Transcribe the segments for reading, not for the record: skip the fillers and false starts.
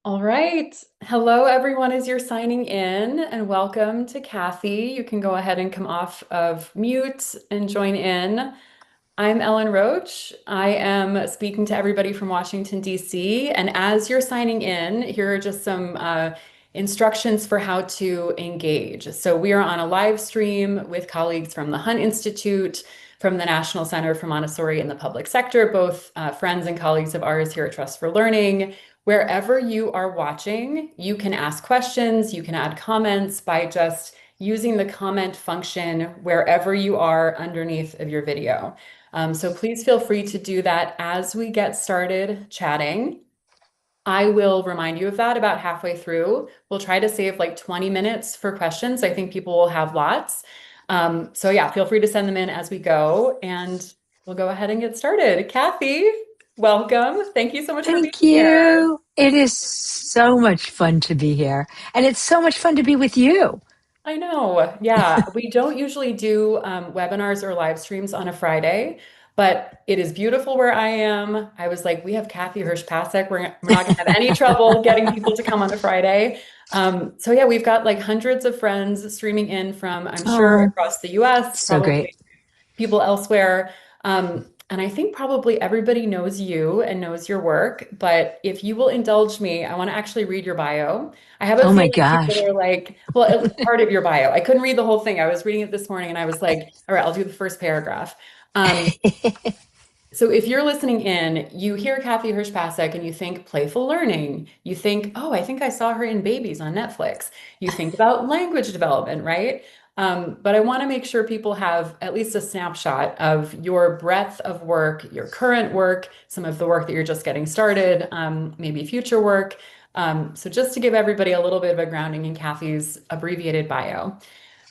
All right. Hello, everyone, as you're signing in, and welcome to Kathy. You can go ahead and come off of mute and join in. I'm Ellen Roche. I am speaking to everybody from Washington, D.C. And as you're signing in, here are just some instructions for how to engage. So we are on a live stream with colleagues from the Hunt Institute, from the National Center for Montessori in the Public Sector, both friends and colleagues of ours here at Trust for Learning. Wherever you are watching, you can ask questions, you can add comments by just using the comment function wherever you are underneath of your video. So please feel free to do that as we get started chatting. I will remind you of that about halfway through. We'll try to save like 20 minutes for questions. I think people will have lots. So yeah, feel free to send them in as we go, and we'll go ahead and get started. Kathy, welcome. Thank you so much for being Thank here. you. It is so much fun to be here. And it's so much fun to be with you. I know. Yeah, we don't usually do webinars or live streams on a Friday, but it is beautiful where I am. I was like, we have Kathy Hirsh-Pasek. We're not going to have any trouble getting people to come on a Friday. So yeah, we've got like hundreds of friends streaming in from, I'm sure, Oh, across the US, so probably great. people elsewhere. And I think probably everybody knows you and knows your work, but if you will indulge me, I want to actually read your bio. I have a Oh my feeling people gosh. are like, well, at least part of your bio. I couldn't read the whole thing. I was reading it this morning and I was like, all right, I'll do the first paragraph. So if you're listening in, you hear Kathy Hirsh-Pasek and you think playful learning. You think, oh, I think I saw her in Babies on Netflix. You think about language development, right? But I want to make sure people have at least a snapshot of your breadth of work, your current work, some of the work that you're just getting started, maybe future work. So just to give everybody a little bit of a grounding in Kathy's abbreviated bio.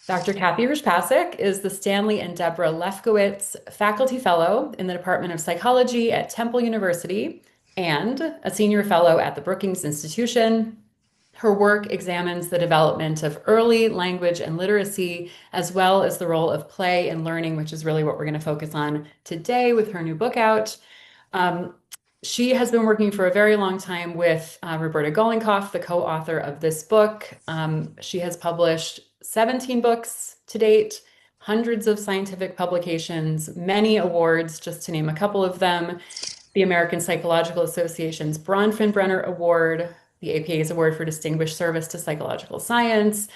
Dr. Kathy Hirsh-Pasek is the Stanley and Deborah Lefkowitz Faculty Fellow in the Department of Psychology at Temple University and a Senior Fellow at the Brookings Institution. Her work examines the development of early language and literacy, as well as the role of play and learning, which is really what we're going to focus on today with her new book out. Um, she has been working for a very long time with Roberta Golinkoff, the co-author of this book. She has published 17 books to date, hundreds of scientific publications, many awards, just to name a couple of them. The American Psychological Association's Bronfenbrenner Award, the APA's Award for Distinguished Service to Psychological Science,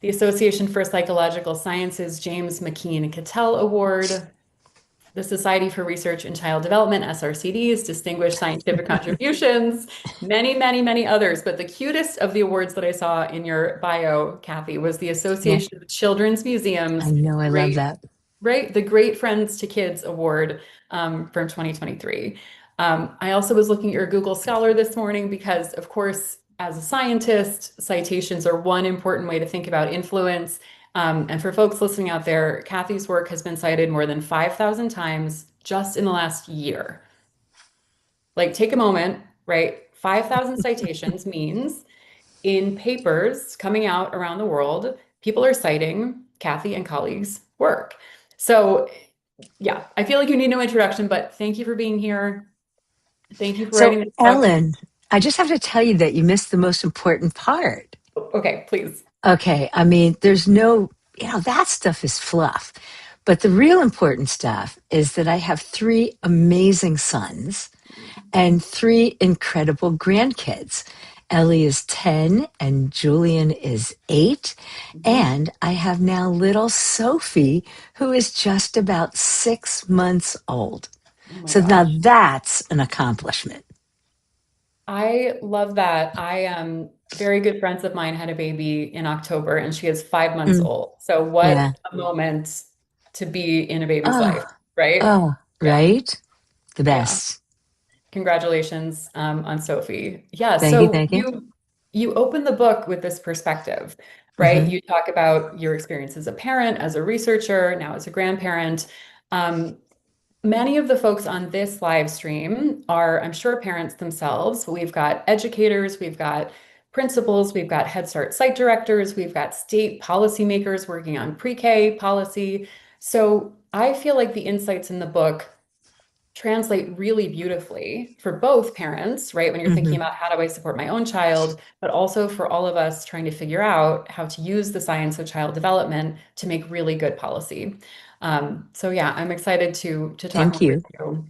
the Association for Psychological Sciences James McKean Cattell Award, the Society for Research in Child Development, SRCD's Distinguished Scientific Contributions, many, many, many others. But the cutest of the awards that I saw in your bio, Kathy, was the Yeah, Association of Children's I Museums know. I love Great, that. right, the Great Friends to Kids Award from 2023. I also was looking at your Google Scholar this morning because, of course, as a scientist, citations are one important way to think about influence. And for folks listening out there, Kathy's work has been cited more than 5,000 times just in the last year. Like, take a moment, right? 5,000 citations means in papers coming out around the world, people are citing Kathy and colleagues' work. So, yeah, I feel like you need no introduction, but thank you for being here. Thank you for So, writing this book. Ellen, I just have to tell you that you missed the most important part. Okay, please. Okay. I mean, there's no, that stuff is fluff. But the real important stuff is that I have three amazing sons and three incredible grandkids. Ellie is 10 and Julian is 8. Mhm. And I have now little Sophie, who is just about 6 months old. Oh my So now gosh. that's an accomplishment. I love that. I very good friends of mine had a baby in October and she is 5 months Mm, old. So what yeah. a moment to be in a baby's life, Oh, right? oh, Yeah. right? The Yeah. best. Congratulations on Sophie. Yeah, Thank you. so Thank you. you open the book with this perspective, right? Hmm. You talk about your experience as a parent, as a researcher, now as a grandparent. Um, Many of the folks on this live stream are, I'm sure, parents themselves, but we've got educators, we've got principals, we've got Head Start site directors, we've got state policymakers working on pre-K policy. So I feel like the insights in the book translate really beautifully for both parents, right? When you're thinking Hmm. about how do I support my own child, but also for all of us trying to figure out how to use the science of child development to make really good policy. So yeah, I'm excited to talk Thank more with you. you.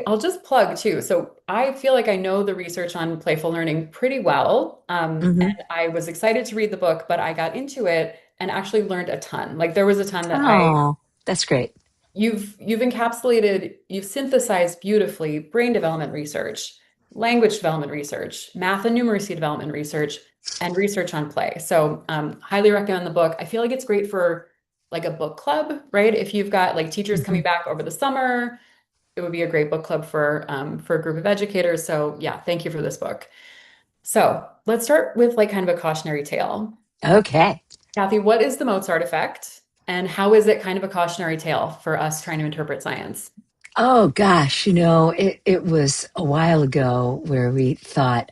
I'll just plug too. So I feel like I know the research on playful learning pretty well. Hmm. And I was excited to read the book, but I got into it and actually learned a ton. Like there was a ton that Oh, that's great. you've encapsulated, you've synthesized beautifully brain development research, language development research, math and numeracy development research, and research on play. So highly recommend the book. I feel like it's great for like a book club, right? If you've got like teachers Hmm. coming back over the summer, it would be a great book club for a group of educators. So yeah, thank you for this book. So let's start with like kind of a cautionary tale. Okay. Kathy, what is the Mozart effect? And how is it kind of a cautionary tale for us trying to interpret science? Oh gosh, it was a while ago where we thought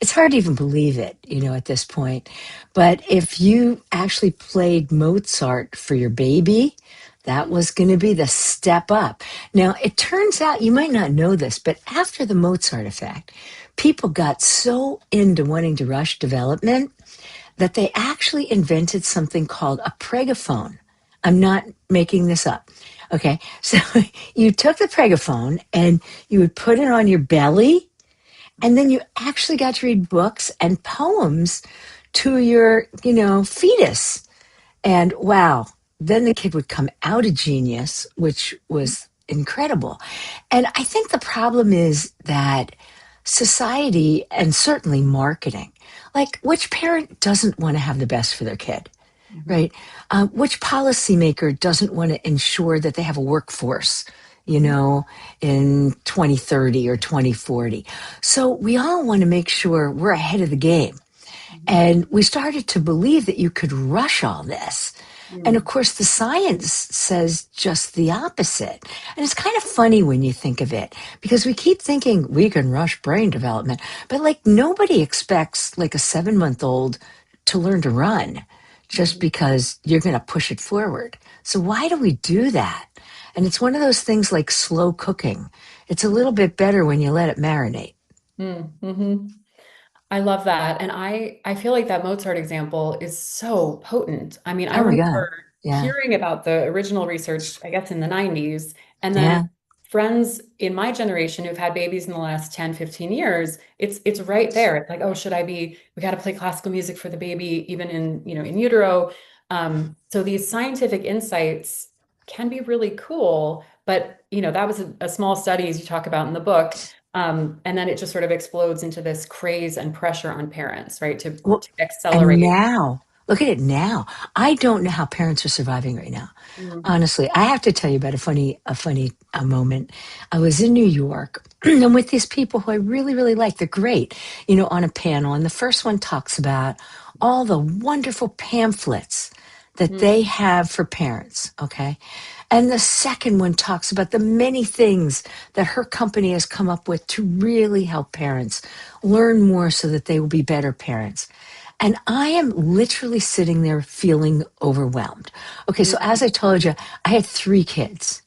it's hard to even believe it, at this point. But if you actually played Mozart for your baby, that was going to be the step up. Now, it turns out you might not know this, but after the Mozart effect, people got so into wanting to rush development that they actually invented something called a pregaphone. I'm not making this up. Okay, so you took the pregaphone and you would put it on your belly, and then you actually got to read books and poems to your, fetus. And wow, then the kid would come out a genius, which was incredible. And I think the problem is that society and certainly marketing, like which parent doesn't want to have the best for their kid? Mhm, Right? Which policymaker doesn't want to ensure that they have a workforce, mhm, in 2030 or 2040? So we all want to make sure we're ahead of the game. mhm, And we started to believe that you could rush all this. And of mhm, course, the science says just the opposite. And it's kind of funny when you think of it, because we keep thinking we can rush brain development, but like nobody expects like a 7 month old to learn to run just mhm, because you're going to push it forward. So why do we do that? And it's one of those things like slow cooking. It's a little bit better when you let it marinate. mhm, mhm. I love that. And I feel like that Mozart example is so potent. I mean, I Oh my God. remember Yeah. hearing about the original research, I guess in the 90s, and then Yeah. friends in my generation who've had babies in the last 10, 15 years, it's right there. It's like, oh, we got to play classical music for the baby, even in utero. So these scientific insights can be really cool, but that was a small study as you talk about in the book. And then it just sort of explodes into this craze and pressure on parents, right? Well, To and accelerate. now, look at it now. I don't know how parents are surviving right now. Mm, Honestly, I have to tell you about a funny moment. I was in New York and with these people who I really, really like. They're great, on a panel. And the first one talks about all the wonderful pamphlets that mm, they have for parents. Okay. And the second one talks about the many things that her company has come up with to really help parents learn more so that they will be better parents. And I am literally sitting there feeling overwhelmed. Okay, so as mm, I told you, I had 3 kids.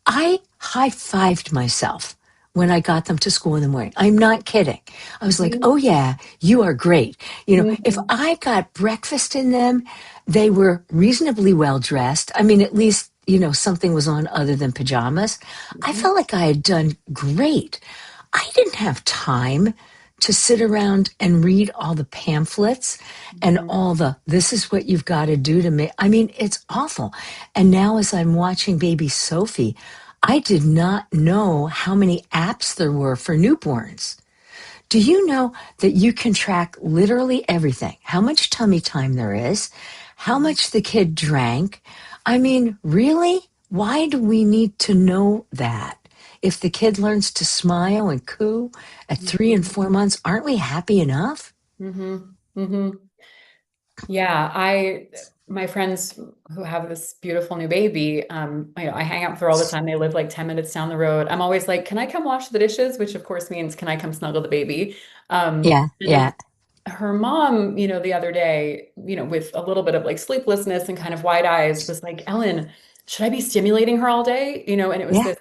I high fived myself when I got them to school in the morning. I'm not kidding. I was like, mhm, oh, yeah, you are great. If mhm, I got breakfast in them, they were reasonably well dressed. I mean, at least, something was on other than pajamas. I mhm, felt like I had done great. I didn't have time to sit around and read all the pamphlets and mhm, all this is what you've got to do to make. I mean, it's awful. And now, as I'm watching baby Sophie, I did not know how many apps there were for newborns. Do you know that you can track literally everything? How much tummy time there is, how mhm, much the kid drank. I mean, really? Why do we need to know that? If the kid learns to smile and coo at 3 and 4 months, aren't we happy enough? mhm, mhm. Yeah, my friends who have this beautiful new baby, I hang out with her all the time. They live like 10 minutes down the road. I'm always like, can I come wash the dishes? Which of course means, can I come snuggle the baby? Yeah, And yeah. her mom, the other day, with a little bit of like sleeplessness and kind of wide eyes, was like, Ellen, should I be stimulating her all day? And it was Yeah.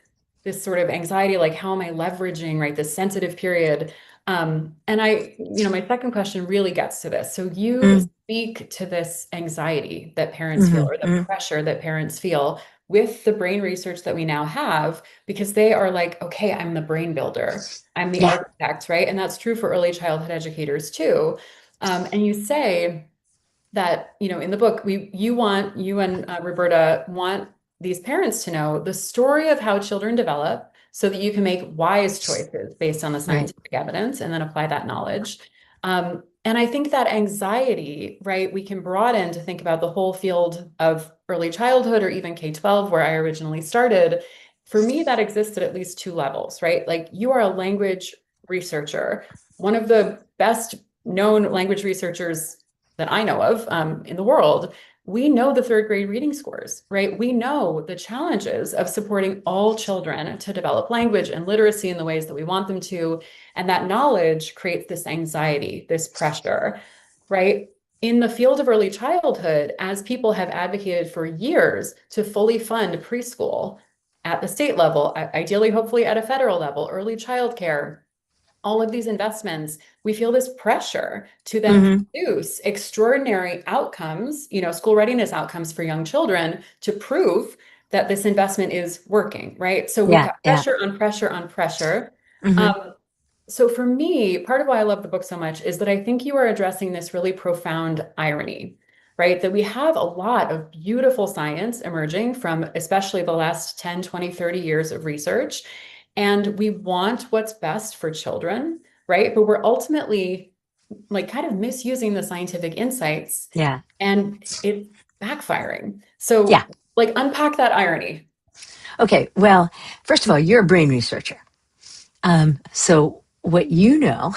this sort of anxiety, like how am I leveraging, right, this sensitive period? And my second question really gets to this. So you Mm, speak to this anxiety that parents feel, mhm, or the mm. pressure that parents feel with the brain research that we now have, because they are like, okay, I'm the brain builder, I'm the Yeah, architect, right? And that's true for early childhood educators too. And you say that, in the book, you and Roberta want these parents to know the story of how children develop so that you can make wise choices based on the right. scientific evidence and then apply that knowledge. And I think that anxiety, right, we can broaden to think about the whole field of early childhood or even K-12, where I originally started. For me, that exists at least two levels, right? Like you are a language researcher, one of the best known language researchers that I know of in the world. We know the third grade reading scores, right? We know the challenges of supporting all children to develop language and literacy in the ways that we want them to. And that knowledge creates this anxiety, this pressure, right? In the field of early childhood, as people have advocated for years to fully fund preschool at the state level, ideally, hopefully at a federal level, early childcare, all of these investments, we feel this pressure to then Hmm. produce extraordinary outcomes, school readiness outcomes for young children to prove that this investment is working, right? So we've Yeah, got yeah. pressure on pressure on pressure. Hmm. So for me, part of why I love the book so much is that I think you are addressing this really profound irony, right? That we have a lot of beautiful science emerging from especially the last 10, 20, 30 years of research. And we want what's best for children, right? But we're ultimately like kind of misusing the scientific insights Yeah, and it's backfiring. yeah. So like unpack that irony. Okay, well, first of all, you're a brain researcher. So what you know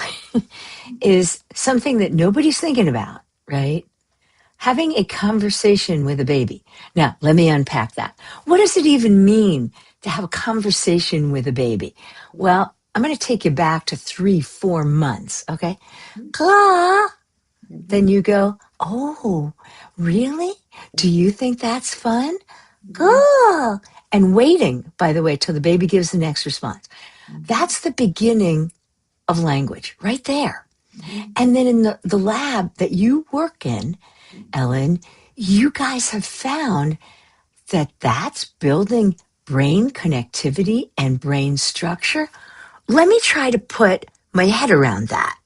is something that nobody's thinking about, right? Having a conversation with a baby. Now, let me unpack that. What does it even mean to have a conversation with a baby? Well, I'm going to take you back to 3, 4 months, okay? Claw. Then you go, oh, really? Do you think that's fun? Cool. And waiting, by the way, till the baby gives the next response. That's the beginning of language right there. And then in the lab that you work in, Ellen, you guys have found that that's building brain connectivity and brain structure. Let me try to put my head around that.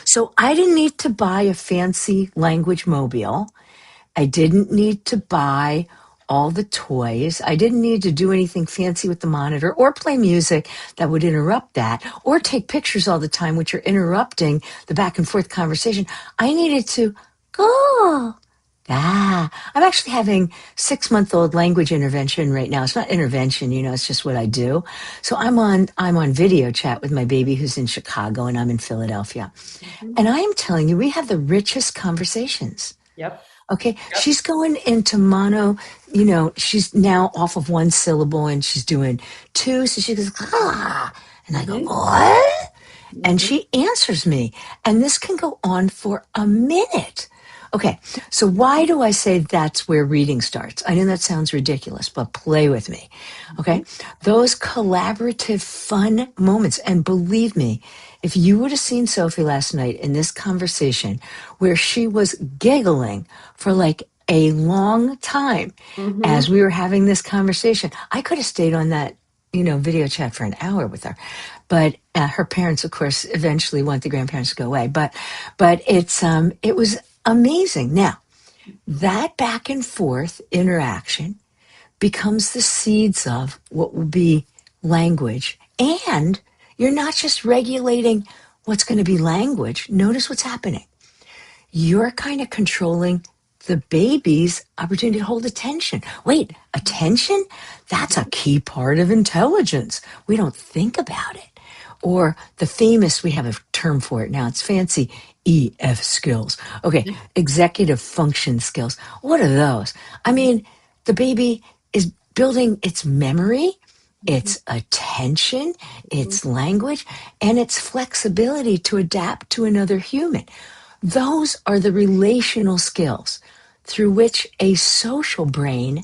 So I didn't need to buy a fancy language mobile. I didn't need to buy all the toys. I didn't need to do anything fancy with the monitor or play music that would interrupt that or take pictures all the time, which are interrupting the back and forth conversation. I needed to go. I'm actually having 6-month-old language intervention right now. It's not intervention, it's just what I do. So I'm on video chat with my baby who's in Chicago and I'm in Philadelphia. Mhm. And I am telling you, we have the richest conversations. Yep. Okay, Yep. she's going into mono, she's now off of one syllable and she's doing two. So she goes, ah. And I go, Hmm. what? And Hmm. she answers me. And this can go on for a minute. Okay, so why do I say that's where reading starts? I know that sounds ridiculous, but play with me. Okay, those collaborative, fun moments. And believe me, if you would have seen Sophie last night in this conversation where she was giggling for like a long time Hmm. as we were having this conversation, I could have stayed on that video chat for an hour with her. But her parents, of course, eventually want the grandparents to go away. But it was amazing. Now, that back and forth interaction becomes the seeds of what will be language. And you're not just regulating what's going to be language. Notice what's happening. You're kind of controlling the baby's opportunity to hold attention. Wait, attention? That's a key part of intelligence. We don't think about it. Or the famous, we have a term for it now, it's fancy EF skills. Okay, executive function skills. What are those? I mean, the baby is building its memory, its attention, its language, and its flexibility to adapt to another human. Those are the relational skills through which a social brain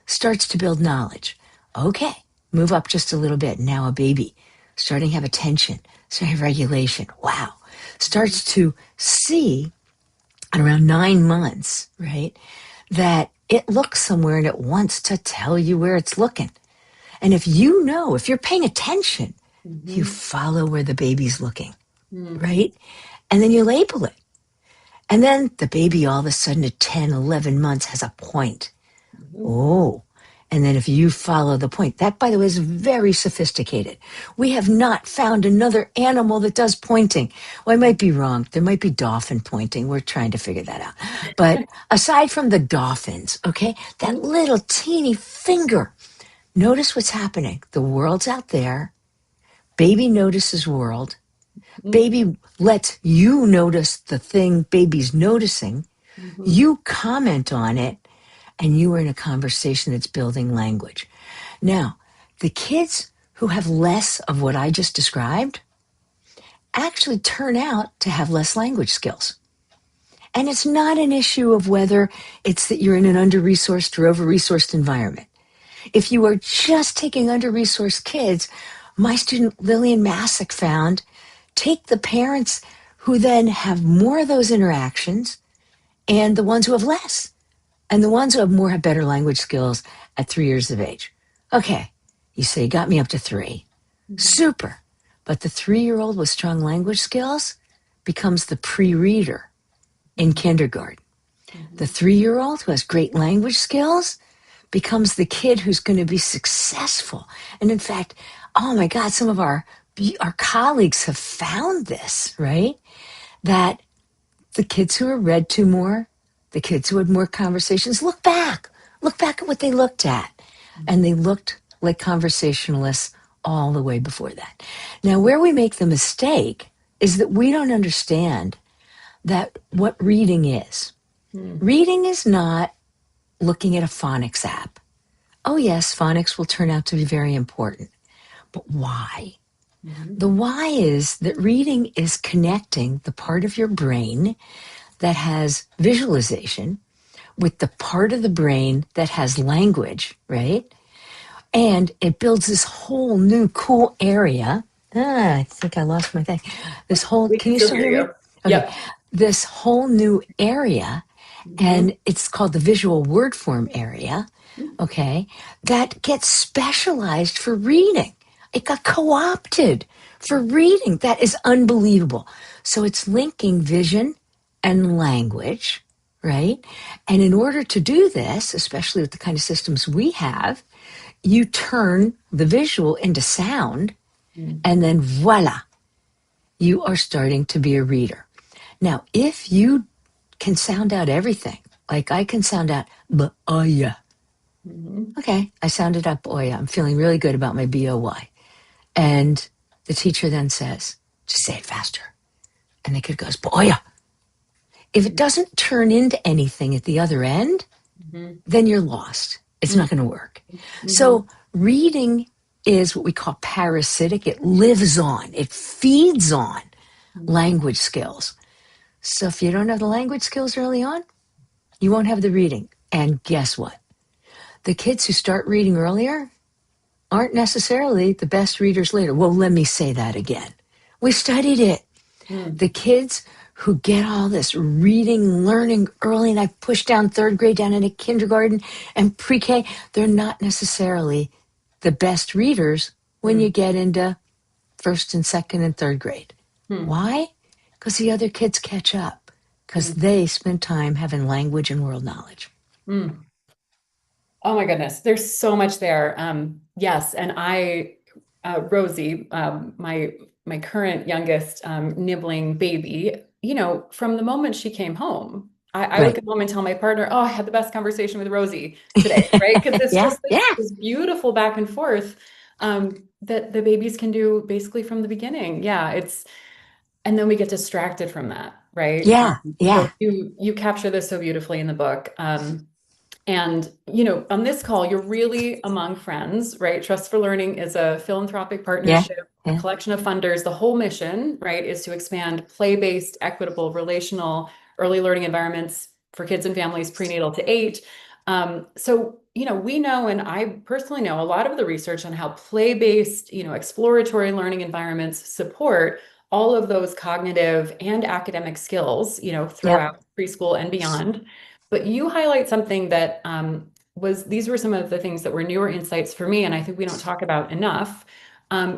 starts to build knowledge. Okay, move up just a little bit. Now a baby starting to have attention, starting to have regulation. Wow. Mhm. Starts to see at around 9 months, right, that it looks somewhere and it wants to tell you where it's looking. And if you know, if you're paying attention, you Mhm. follow where the baby's looking, Mhm. right? And then you label it. And then the baby all of a sudden at 10, 11 months has a point. Mhm. Oh, and then if you follow the point, that by the way is very sophisticated. We have not found another animal that does pointing. Well, I might be wrong. There might be dolphin pointing. We're trying to figure that out. But aside from the dolphins, okay, that Mhm. little teeny finger, notice what's happening. The world's out there. Baby notices world. Baby lets you notice the thing baby's noticing. Mhm. You comment on it, and you are in a conversation that's building language. Now, the kids who have less of what I just described actually turn out to have less language skills. And it's not an issue of whether it's that you're in an under resourced or over resourced environment. If you are just taking under resourced kids, my student Lillian Masick found take the parents who then have more of those interactions and the ones who have less. And the ones who have more have better language skills at 3 years of age. Okay, you say you got me up to three. Mhm. Super. But the 3-year-old with strong language skills becomes the pre-reader in Mhm. kindergarten. The Mhm. 3-year-old who has great language skills becomes the kid who's going to be successful. And in fact, oh my God, some of our colleagues have found this, right? That the kids who are read to more, the kids who had more conversations, look back at what they looked at. And they looked like conversationalists all the way before that. Now, where we make the mistake is that we don't understand that what reading is. Mhm. Reading is not looking at a phonics app. Oh, yes, phonics will turn out to be very important. But why? Mhm. The why is that reading is connecting the part of your brain that has visualization with the part of the brain that has language, right? And it builds this whole new cool area. I think I lost my thing. This whole, We can can you still still hear hear me? you. Okay. Yep. This whole new area, Mhm. and it's called the visual word form area, okay, that gets specialized for reading. It got co opted for reading. That is unbelievable. So it's linking vision and language, right? And in order to do this, especially with the kind of systems we have, you turn the visual into sound, Mhm. and then voila, you are starting to be a reader. Now, if you can sound out everything, like I can sound out, oh yeah. Mhm. Okay, I sounded out, boy, I'm feeling really good about my BOY. And the teacher then says, just say it faster. And the kid goes, boy, yeah. If it doesn't turn into anything at the other end, Mhm. then you're lost. It's Mhm. not going to work. Mhm. So reading is what we call parasitic. It lives on, it feeds on Mhm. language skills. So if you don't have the language skills early on, you won't have the reading. And guess what? The kids who start reading earlier aren't necessarily the best readers later. Well, let me say that again. We studied it. The Mhm. kids who get all this reading, learning early, and I push down third grade down into kindergarten and pre-K, they're not necessarily the best readers when you Mhm. get into first and second and third grade. Mhm. Why? Because the other kids catch up because Mhm. they spend time having language and world knowledge. Mhm. Oh my goodness, there's so much there. Yes, and Rosie, my current youngest nibbling baby, from the moment she came home, I would Right. come home and tell my partner, "Oh, I had the best conversation with Rosie today," right? Because it's Yeah. just this, Yeah. this beautiful back and forth that the babies can do basically from the beginning. Yeah, and then we get distracted from that, right? Yeah. So Yeah. you capture this so beautifully in the book. And, on this call, you're really among friends, right? Trust for Learning is a philanthropic Yeah. partnership, a Yeah. collection of funders. The whole mission, right, is to expand play-based, equitable, relational, early learning environments for kids and families prenatal to 8. So, we know, and I personally know a lot of the research on how play-based, exploratory learning environments support all of those cognitive and academic skills, Yep. throughout preschool and beyond. But you highlight something that these were some of the things that were newer insights for me, and I think we don't talk about enough.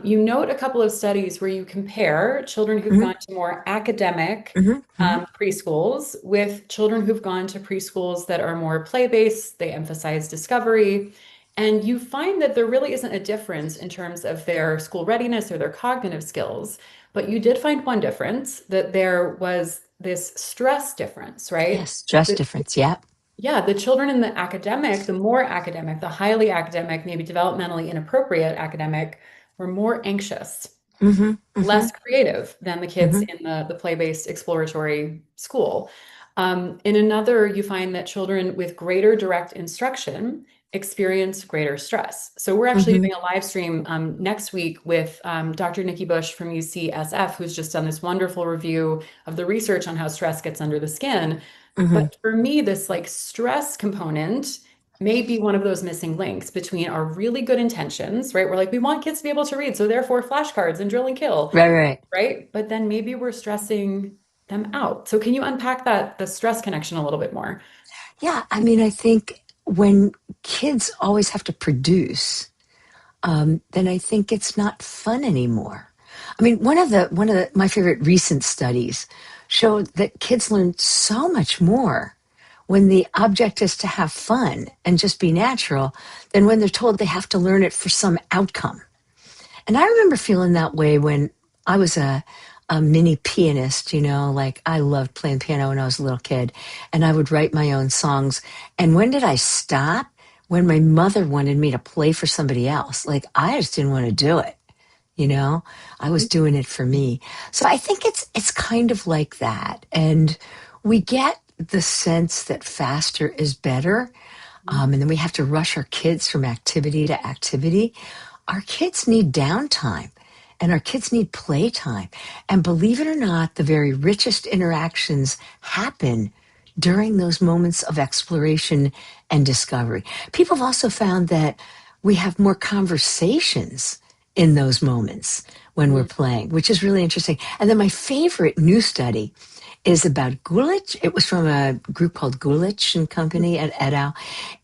You note a couple of studies where you compare children who've Hmm. gone to more academic Hmm. Hmm. preschools with children who've gone to preschools that are more play-based, they emphasize discovery. And you find that there really isn't a difference in terms of their school readiness or their cognitive skills. But you did find one difference, that there was this stress difference, right? Yes. Dress The, difference. Yep. yeah, the children in the academic, the more academic, the highly academic, maybe developmentally inappropriate academic, were more anxious, Hmm. Hmm. less creative than the kids Hmm. in the play-based exploratory school. In another, you find that children with greater direct instruction experience greater stress. So we're actually Hmm. doing a live stream next week with Dr. Nikki Bush from UCSF, who's just done this wonderful review of the research on how stress gets under the skin. Hmm. But for me, this like stress component may be one of those missing links between our really good intentions, right? We're like, we want kids to be able to read, so therefore flashcards and drill and kill, Right. Right. right? But then maybe we're stressing them out. So can you unpack the stress connection a little bit more? Yeah. I mean, I think when kids always have to produce, then I think it's not fun anymore. I mean, one of my favorite recent studies showed that kids learn so much more when the object is to have fun and just be natural than when they're told they have to learn it for some outcome. And I remember feeling that way when I was a mini pianist, like I loved playing piano when I was a little kid, and I would write my own songs. And when did I stop? When my mother wanted me to play for somebody else. Like I just didn't want to do it, you know? I was doing it for me. So I think it's kind of like that. And we get the sense that faster is better. And then we have to rush our kids from activity to activity. Our kids need downtime and our kids need playtime. And believe it or not, the very richest interactions happen during those moments of exploration and discovery. People have also found that we have more conversations in those moments when we're Mhm. playing, which is really interesting. And then my favorite new study is about Gulich. It was from a group called Gulich and Company at et al.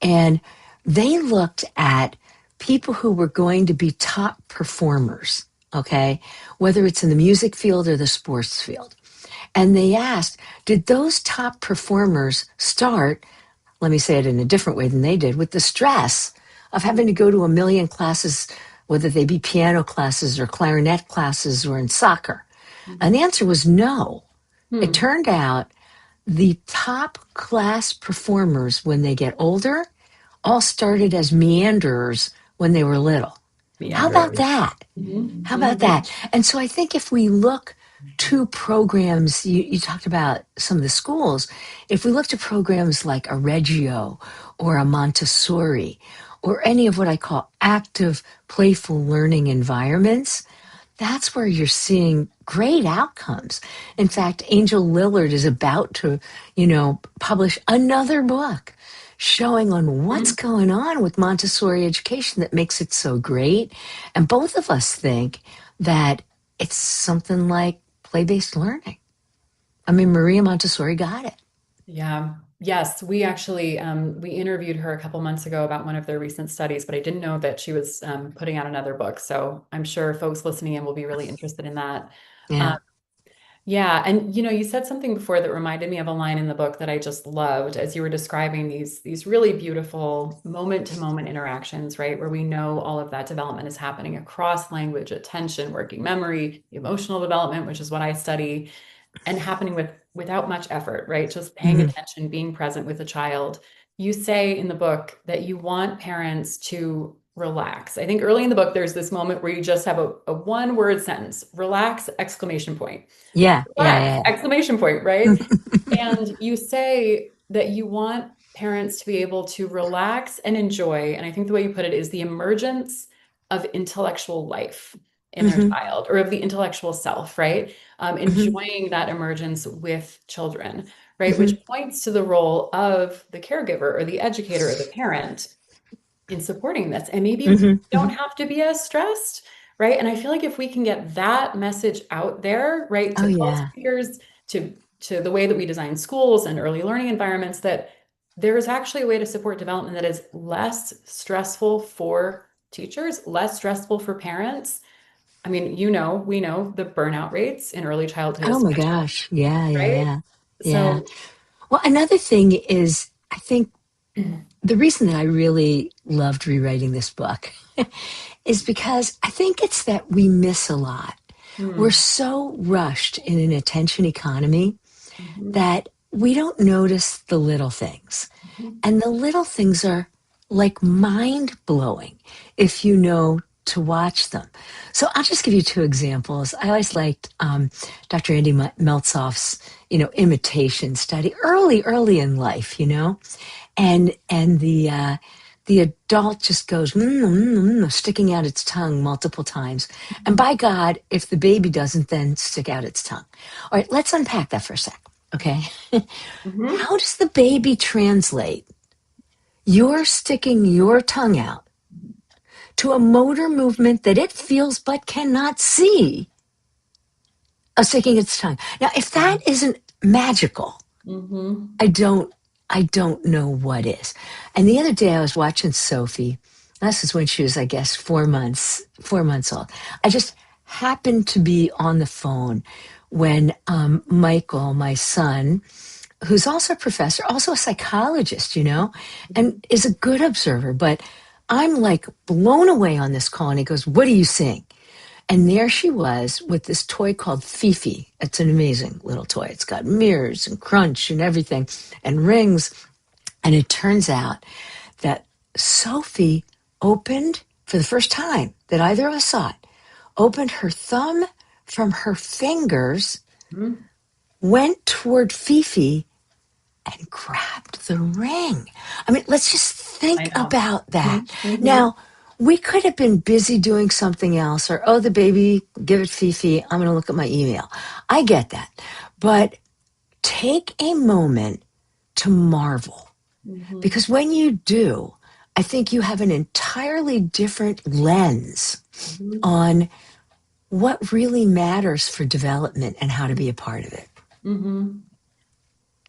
And they looked at people who were going to be top performers, okay, whether it's in the music field or the sports field. And they asked, did those top performers start, let me say it in a different way than they did, with the stress of having to go to a million classes, whether they be piano classes or clarinet classes or in soccer? And the Mhm. answer was no. It Hmm. turned out the top class performers, when they get older, all started as meanderers when they were little. How about Meanderers. that? Mhm. How about Mhm. that? And so I think if we look to programs, you talked about some of the schools, if we look to programs like a Reggio or a Montessori or any of what I call active, playful learning environments, that's where you're seeing great outcomes. In fact, Angel Lillard is about to, publish another book showing on what's Mhm. going on with Montessori education that makes it so great. And both of us think that it's something like play-based learning. I mean, Maria Montessori got it. Yeah. Yes, we actually we interviewed her a couple months ago about one of their recent studies, but I didn't know that she was putting out another book. So I'm sure folks listening in will be really interested in that. Um, Yeah. yeah, and you said something before that reminded me of a line in the book that I just loved as you were describing these really beautiful moment-to-moment interactions, right? Where we know all of that development is happening across language, attention, working memory, emotional development, which is what I study, and happening without much effort, right? Just paying Hmm. attention, being present with a child. You say in the book that you want parents to relax. I think early in the book, there's this moment where you just have a one word sentence, relax, exclamation point. Yeah. Relax, Yeah. exclamation point, Yeah. right? And you say that you want parents to be able to relax and enjoy. And I think the way you put it is the emergence of intellectual life in their Hmm. child or of the intellectual self, right? Hmm. Enjoying that emergence with children, right? Which Hmm. points to the role of the caregiver or the educator or the parent in supporting this. And maybe we Hmm. don't Hmm. have to be as stressed, right? And I feel like if we can get that message out there, right, Oh to yeah. policymakers, to the way that we design schools and early learning environments, that there is actually a way to support development that is less stressful for teachers, less stressful for parents. I mean, we know the burnout rates in early childhood, Oh my especially, gosh. Yeah, yeah, right? yeah. Yeah. So, Well, another thing is, I think the reason that I really loved rewriting this book is because I think it's that we miss a lot. We're hmm, so rushed in an attention economy mhm, that we don't notice the little things. mhm, And the little things are like mind blowing if you know to watch them. So I'll just give you two examples. I always liked Dr. Andy Meltzoff's, imitation study early in life, and the adult just goes sticking out its tongue multiple times. And by God, if the baby doesn't, then stick out its tongue. All right, let's unpack that for a sec. Okay. mhm, How does the baby translate you're sticking your tongue out to a motor movement that it feels but cannot see of sticking its tongue? Now, if that isn't magical, mhm, I don't I don't know what is. And the other day I was watching Sophie. This is when she was, I guess, 4 months old. I just happened to be on the phone when Michael, my son, who's also a professor, also a psychologist, and mhm, is a good observer. But I'm like blown away on this call. And he goes, "What are you seeing?" And there she was with this toy called Fifi. It's an amazing little toy. It's got mirrors and crunch and everything and rings. And it turns out that Sophie opened, for the first time that either of us saw it, opened her thumb from her fingers, mhm. went toward Fifi, and grabbed the ring. I mean, let's just I think know. about that. Mhm, mhm, Now, we could have been busy doing something else, or, oh, the baby, give it Fifi, I'm going to look at my email. I get that. But take a moment to marvel, mhm, because when you do, I think you have an entirely different lens mhm, on what really matters for development and how to be a part of it. mhm.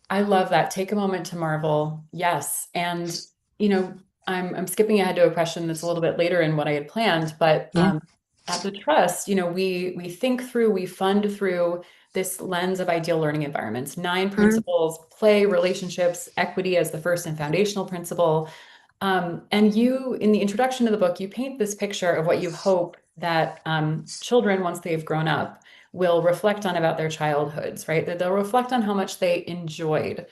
I love that. Take a moment to marvel. Yes. And, you know, I'm skipping ahead to a question that's a little bit later in what I had planned, but Yeah. at the trust, we think through, we fund through this lens of ideal learning environments, 9 principles: play, relationships, equity as the first and foundational principle. And you, in the introduction to the book, you paint this picture of what you hope that children, once they've grown up, will reflect on about their childhoods, right? That they'll reflect on how much they enjoyed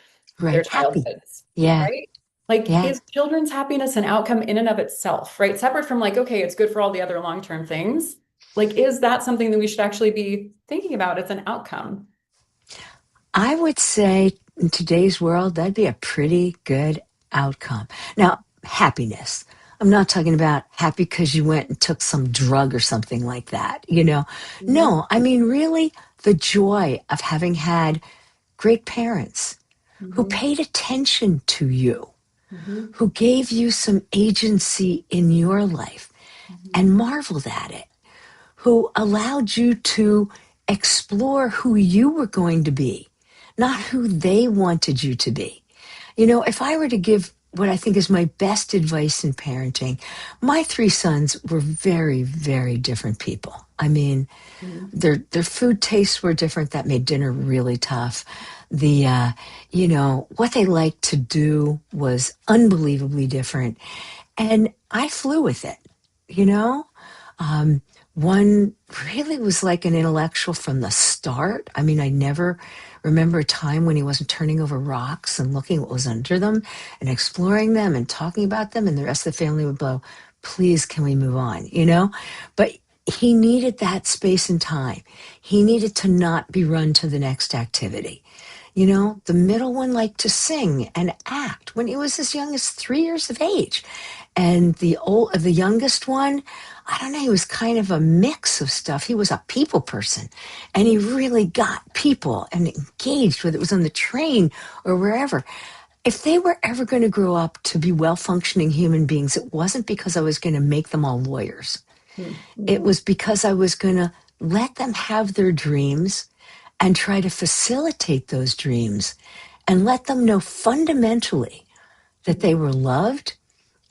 their Right. Happy. childhoods, Yeah. right? Like, Yeah. is children's happiness an outcome in and of itself, right? Separate from like, okay, it's good for all the other long-term things. Like, is that something that we should actually be thinking about as an outcome? I would say in today's world, that'd be a pretty good outcome. Now, happiness. I'm not talking about happy because you went and took some drug or something like that. Mhm, No, I mean, really, the joy of having had great parents who mhm, paid attention to you, mhm, who gave you some agency in your life mhm, and marveled at it, who allowed you to explore who you were going to be, not who they wanted you to be. If I were to give what I think is my best advice in parenting, my three sons were very, very different people. I mean, mhm, their food tastes were different. That made dinner really tough. What they liked to do was unbelievably different. And I flew with it, you know? Um, One really was like an intellectual from the start. I mean, I never remember a time when he wasn't turning over rocks and looking what was under them and exploring them and talking about them, and the rest of the family would blow, please, can we move on? But he needed that space and time. He needed to not be run to the next activity. The middle one liked to sing and act when he was as young as 3 years of age. And the youngest one, I don't know, he was kind of a mix of stuff. He was a people person, and he really got people and engaged, whether it was on the train or wherever. if they were ever going to grow up to be well functioning human beings, it wasn't because I was going to make them all lawyers. It Mm-hmm. was because I was going to let them have their dreams and try to facilitate those dreams and let them know fundamentally that they were loved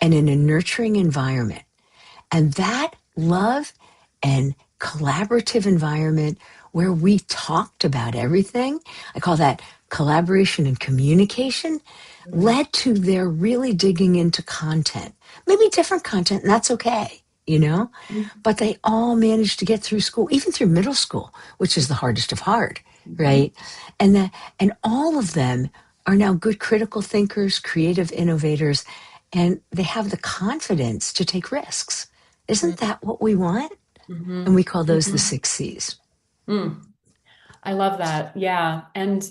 and in a nurturing environment. And that love and collaborative environment where we talked about everything, I call that collaboration and communication, Mm-hmm. led to their really digging into content. Maybe different content, and that's okay, you know? But they all managed to get through school, even through middle school, which is the hardest of hard, Mm-hmm. right? And all of them are now good critical thinkers, creative innovators, and they have the confidence to take risks. Isn't that what we want? And Mm-hmm. we call those the Mm-hmm. 6 C's. Mm. I love that. Yeah. And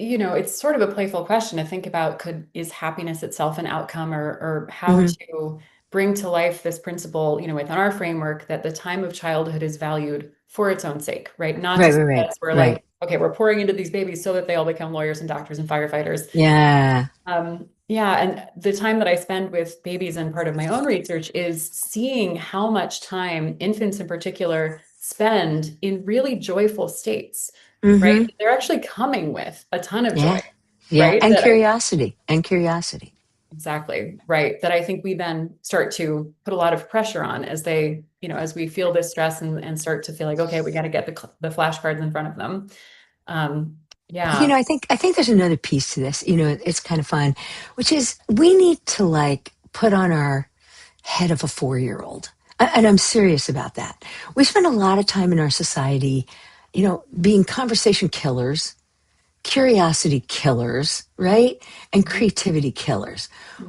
it's sort of a playful question to think about, is happiness itself an outcome, or how Mm-hmm. to bring to life this principle, within our framework, that the time of childhood is valued for its own sake, right? Not Right, just right, right, because we're right. like, okay, we're pouring into these babies so that they all become lawyers and doctors and firefighters. Yeah. Yeah, and the time that I spend with babies, and part of my own research, is seeing how much time infants in particular spend in really joyful states, right? Mm-hmm. They're actually coming with a ton of joy, Yeah. Yeah. right? And curiosity. And curiosity. Exactly, right. That I think we then start to put a lot of pressure on as they, as we feel this stress, and start to feel like, okay, we got to get the flashcards in front of them. Um, yeah. I think there's another piece to this. It's kind of fun, which is we need to like put on our head of a 4-year-old. And I'm serious about that. We spend a lot of time in our society, being conversation killers, curiosity killers, right? And Mhm. creativity killers.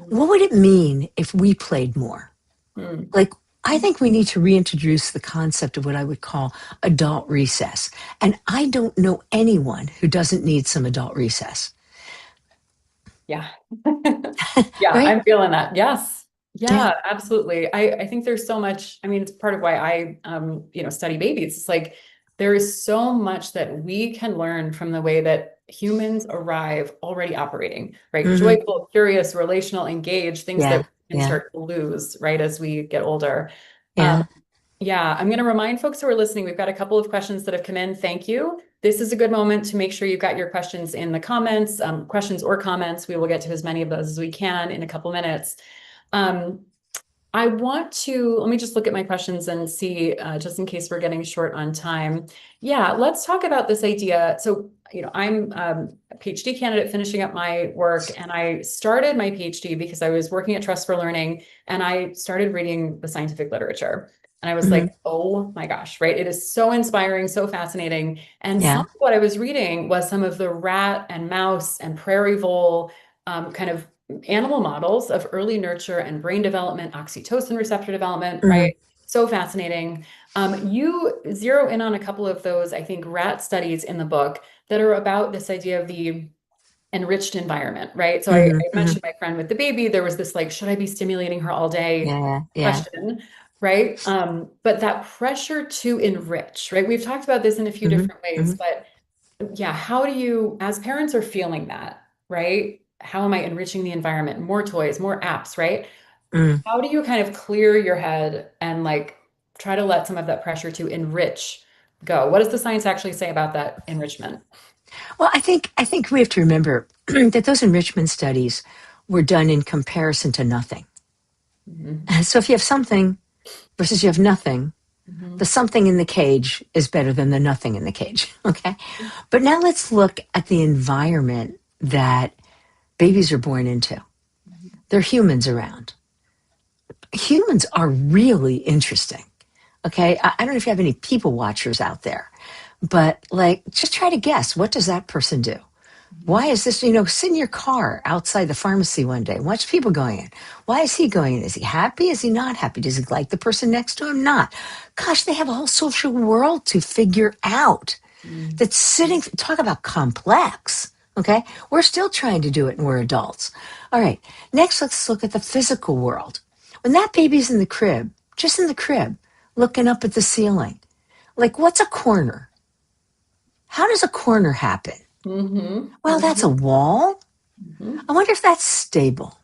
What would it mean if we played more? Mhm. Like, I think we need to reintroduce the concept of what I would call adult recess. And I don't know anyone who doesn't need some adult recess, Yeah. Yeah, right? I'm feeling that. Yes. Yeah. Yeah, absolutely. I think there's so much, I mean, it's part of why I study babies. It's like there is so much that we can learn from the way that humans arrive already operating, right? Hmm. Joyful, curious, relational, engaged, things that Yeah. we can Yeah. start to lose, right, as we get older. Um, Yeah. yeah, I'm going to remind folks who are listening, we've got a couple of questions that have come in. Thank you. This is a good moment to make sure you've got your questions in the comments, questions or comments. We will get to as many of those as we can in a couple minutes. Um, let me just look at my questions and see, just in case we're getting short on time. Yeah, let's talk about this idea. So, I'm a PhD candidate finishing up my work, and I started my PhD because I was working at Trust for Learning, and I started reading the scientific literature. And I was Hmm. like, oh my gosh, right? It is so inspiring, so fascinating. And some Yeah. of what I was reading was some of the rat and mouse and prairie vole kind of animal models of early nurture and brain development, oxytocin receptor development, Hmm. right? So fascinating. You zero in on a couple of those, I think, rat studies in the book that are about this idea of the enriched environment, right? So I Hmm. Hmm. mentioned my friend with the baby. There was this like, should I be stimulating her all day Yeah. Yeah. question, right? But that pressure to enrich, right? We've talked about this in a few Hmm. different ways, Hmm. but yeah, how do you, as parents are feeling that, right? How am I enriching the environment? More toys, more apps, right? Mm. How do you kind of clear your head and like try to let some of that pressure to enrich go? What does the science actually say about that enrichment? Well, I think we have to remember that those enrichment studies were done in comparison to nothing. Mhm. So if you have something versus you have nothing, the Mhm. something in the cage is better than the nothing in the cage. Okay. But now let's look at the environment that babies are born into. There are humans around. Humans are really interesting. Okay. I don't know if you have any people watchers out there, but like, just try to guess, what does that person do? Why is this, sit in your car outside the pharmacy one day, watch people going in. Why is he going in? Is he happy? Is he not happy? Does he like the person next to him? Not. Gosh, they have a whole social world to figure out Mhm. that's sitting, talk about complex. Okay. We're still trying to do it and we're adults. All right. Next, let's look at the physical world. When that baby's in the crib, just in the crib, looking up at the ceiling, like what's a corner? How does a corner happen? Mhm. Well, that's a Mhm. wall. Mhm. I wonder if that's stable.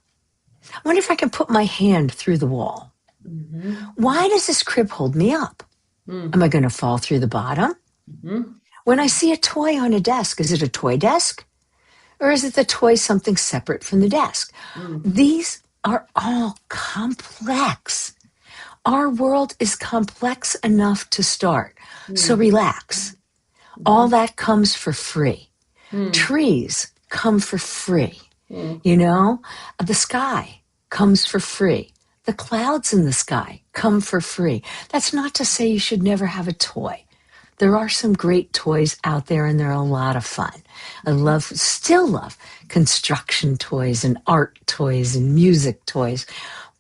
I wonder if I can put my hand through the wall. Mhm. Why does this crib hold me up? Am I Mhm. going to fall through the bottom? Mhm. When I see a toy on a desk, is it a toy desk? Or is it the toy something separate from the desk? Mhm. These are all complex. Our world is complex enough to start. So Mhm. relax. All Mhm. that comes for free. Mhm. Trees come for free. Mhm. You know, the sky comes for free. The clouds in the sky come for free. That's not to say you should never have a toy. There are some great toys out there and they're a lot of fun. Still love construction toys and art toys and music toys.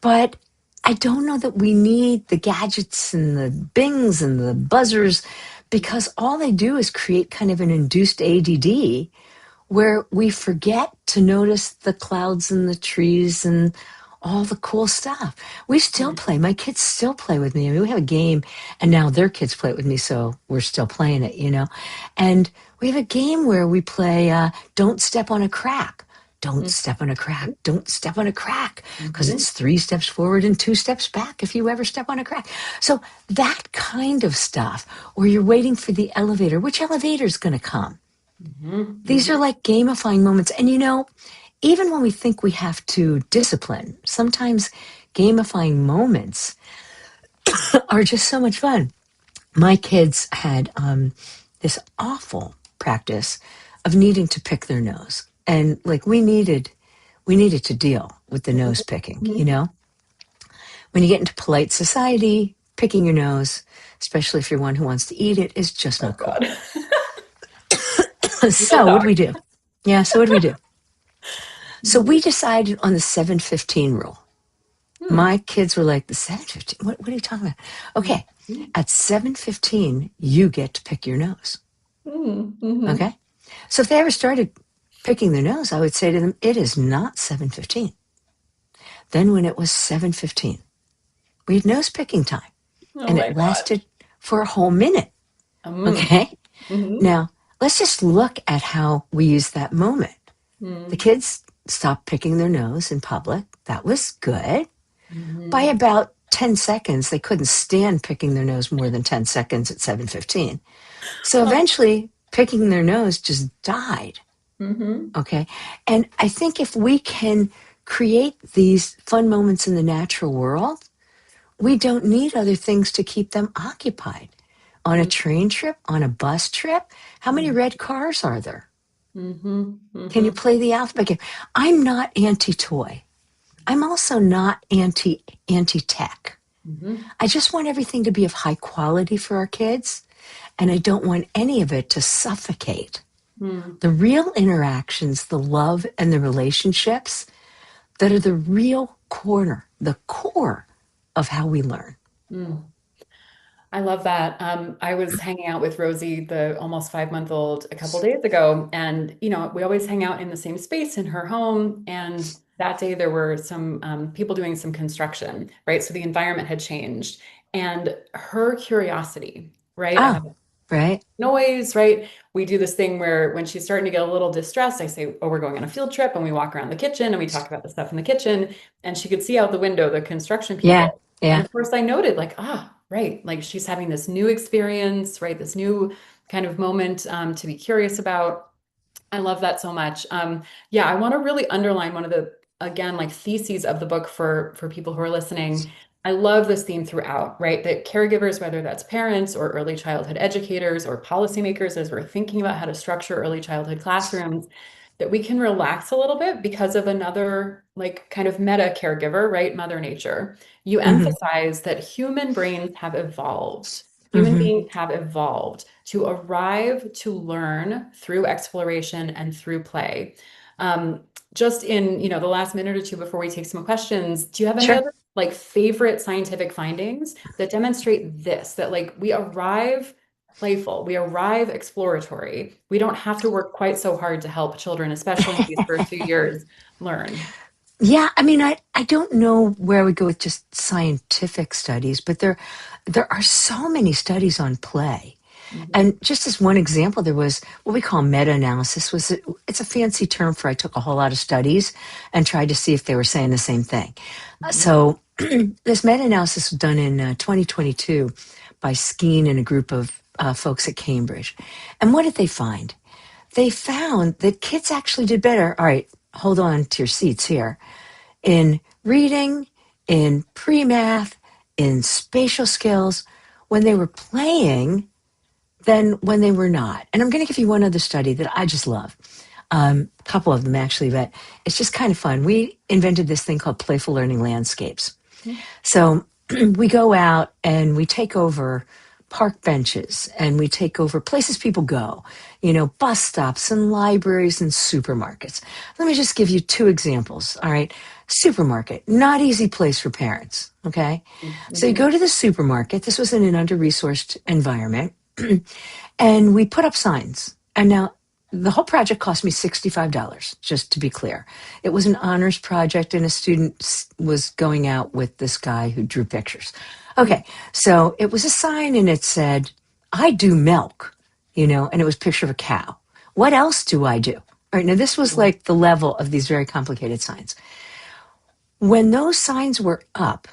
But I don't know that we need the gadgets and the bings and the buzzers because all they do is create kind of an induced ADD where we forget to notice the clouds and the trees and all the cool stuff. We still Mhm. play. My kids still play with me. I mean, we have a game, and now their kids play it with me, so we're still playing it, you know? And we have a game where we play Don't Step on a Crack. Don't Mhm. step on a crack. Don't step on a crack. Because Mhm. it's 3 steps forward and 2 steps back if you ever step on a crack. So that kind of stuff, or you're waiting for the elevator. Which elevator is going to come? Mhm. These are Mhm. like gamifying moments. And you know, even when we think we have to discipline, sometimes gamifying moments are just so much fun. My kids had this awful practice of needing to pick their nose. And like we needed to deal with the nose picking, you Mhm. know? When you get into polite society, picking your nose, especially if you're one who wants to eat it, is just Oh not cool. God. No So what do we dogs. do? Yeah, so what do we do? So Mhm. we decided on the 7:15 rule. Hmm. My kids were like, the 7:15? What are you talking about? Okay, Mhm. at 7:15, you get to pick your nose. Mhm. Mhm. Okay? So if they ever started picking their nose, I would say to them, it is not 7:15. Then when it was 7:15, we had nose picking time, Oh and my it God. lasted for a whole minute. Okay? Mhm. Now, let's just look at how we use that moment. The Mhm. kids stopped picking their nose in public. That was good. By Mhm. about 10 seconds, they couldn't stand picking their nose more than 10 seconds at 7:15. So Oh. eventually, picking their nose just died. Mhm. Okay. And I think if we can create these fun moments in the natural world, we don't need other things to keep them occupied. On a train trip, on a bus trip, how many Mhm. red cars are there? Mhm. Can you Mhm. play the alphabet game? I'm not anti toy. I'm also not anti tech. Mhm. I just want everything to be of high quality for our kids, and I don't want any of it to suffocate Mhm. the real interactions, the love, and the relationships that are the real corner, the core of how we learn. Mhm. I love that. I was hanging out with Rosie, the almost 5-month-old, a couple days ago, and we always hang out in the same space in her home. And that day there were some people doing some construction, right? So the environment had changed, and her curiosity, right, Oh, about right? noise, right? We do this thing where when she's starting to get a little distressed, I say, "Oh, we're going on a field trip," and we walk around the kitchen and we talk about the stuff in the kitchen. And she could see out the window the construction Yeah, people. And yeah. of course, I noted, like, right, like she's having this new experience, right? This new kind of moment to be curious about. I love that so much. Yeah, I want to really underline one of the, again, like theses of the book for people who are listening. I love this theme throughout, right? That caregivers, whether that's parents or early childhood educators or policymakers, as we're thinking about how to structure early childhood classrooms, that we can relax a little bit because of another, like, kind of meta caregiver, right? Mother Nature. You Mm-hmm, emphasize that human brains have evolved. Human mm-hmm. beings have evolved to arrive to learn through exploration and through play. Um, just in, the last minute or two before we take some questions, do you have any Sure. other like favorite scientific findings that demonstrate this, that like we arrive playful, we arrive exploratory. We don't have to work quite so hard to help children, especially in these first few years, learn. Yeah, I mean, I don't know where we go with just scientific studies, but there are so many studies on play. Mhm. And just as one example, there was what we call meta-analysis. It's a fancy term for I took a whole lot of studies and tried to see if they were saying the same thing. Mhm. So this meta-analysis was done in 2022 by Skeen and a group of folks at Cambridge. And what did they find? They found that kids actually did better. All right, hold on to your seats here. In reading, in pre-math, in spatial skills, when they were playing than when they were not. And I'm going to give you one other study that I just love. A couple of them actually, but it's just kind of fun. We invented this thing called playful learning landscapes. So we go out and we take over park benches and we take over places people go, bus stops and libraries and supermarkets. Let me just give you two examples. All right. Supermarket, not easy place for parents. Okay. So you Mhm. go to the supermarket. This was in an under resourced environment. And we put up signs. And now the whole project cost me $65, just to be clear. It was an honors project, and a student was going out with this guy who drew pictures. Mhm. Okay, so it was a sign and it said, I do milk, and it was a picture of a cow. What else do I do? All right, now this was Mhm. like the level of these very complicated signs. When those signs were up,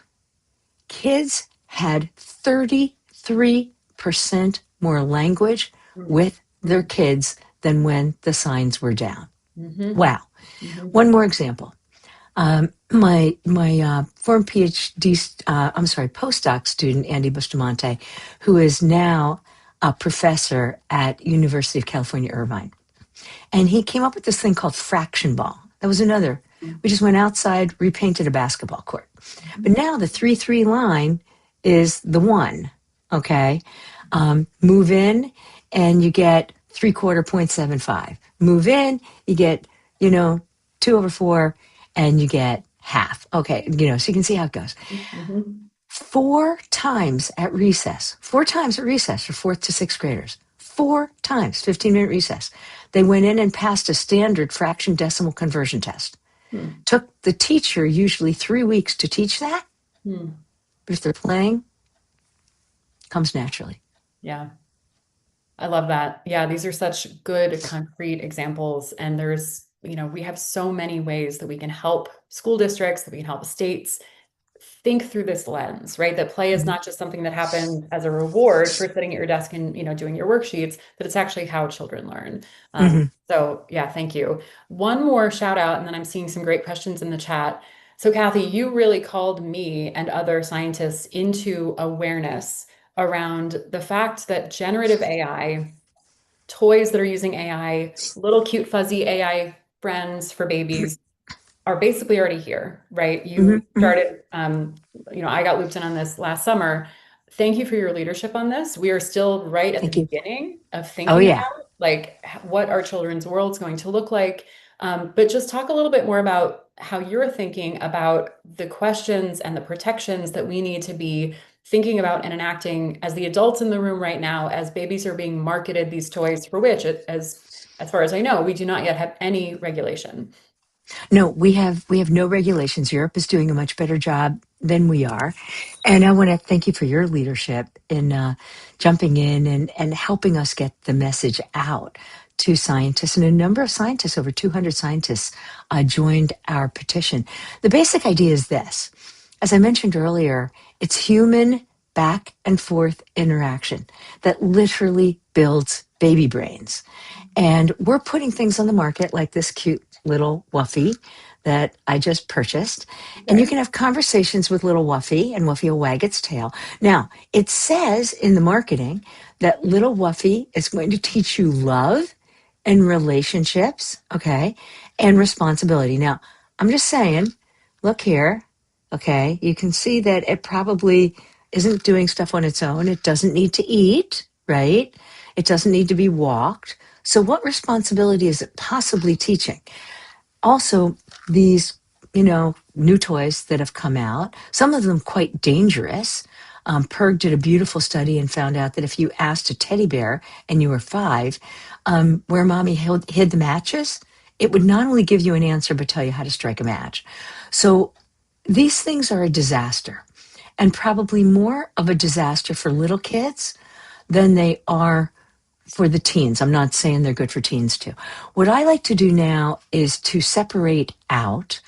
kids had 33% more language with their Mhm. kids than when the signs were down. Mhm. Wow. Mhm. One more example. My former postdoc student, Andy Bustamante, who is now a professor at University of California, Irvine. And he came up with this thing called fraction ball. That was another. We just went outside, repainted a basketball court. But now the 3-3 line is the one. Okay. Move in and you get 0.75. Move in, you get, 2/4 and you get half. Okay. So you can see how it goes. Mhm. Four times at recess for fourth to sixth graders. Four times, 15-minute recess. They went in and passed a standard fraction decimal conversion test. Mhm. Took the teacher usually 3 weeks to teach that, Mhm. but if they're playing, it comes naturally. Yeah. I love that. Yeah, these are such good concrete examples. And we have so many ways that we can help school districts, that we can help states think through this lens, right? That play is Mhm. not just something that happens as a reward for sitting at your desk and, doing your worksheets, but it's actually how children learn. Mhm. So yeah, thank you. One more shout out, and then I'm seeing some great questions in the chat. So Kathy, you really called me and other scientists into awareness around the fact that generative AI, toys that are using AI, little cute fuzzy AI friends for babies are basically already here, right? You Mhm. Mhm. started, I got looped in on this last summer. Thank you for your leadership on this. We are still right at the Thank you. beginning of Oh, thinking yeah. about like what our children's world's going to look like. But just talk a little bit more about how you're thinking about the questions and the protections that we need to be thinking about and enacting as the adults in the room right now, as babies are being marketed these toys for which, as far as I know, we do not yet have any regulation. No, we have no regulations. Europe is doing a much better job than we are. And I want to thank you for your leadership in jumping in and helping us get the message out to scientists. And a number of scientists, over 200 scientists, joined our petition. The basic idea is this. As I mentioned earlier, it's human back and forth interaction that literally builds baby brains. And we're putting things on the market like this cute little Wuffy that I just purchased. And you Okay. can have conversations with little Wuffy, and Wuffy will wag its tail. Now, it says in the marketing that little Wuffy is going to teach you love and relationships, okay, and responsibility. Now, I'm just saying, look here, okay, you can see that it probably isn't doing stuff on its own. It doesn't need to eat, right? It doesn't need to be walked. So, what responsibility is it possibly teaching? Also, these, new toys that have come out, some of them quite dangerous. Perg did a beautiful study and found out that if you asked a teddy bear and you were 5, where mommy hid the matches, it would not only give you an answer, but tell you how to strike a match. So these things are a disaster, and probably more of a disaster for little kids than they are for the teens. I'm not saying they're good for teens too. What I like to do now is to separate out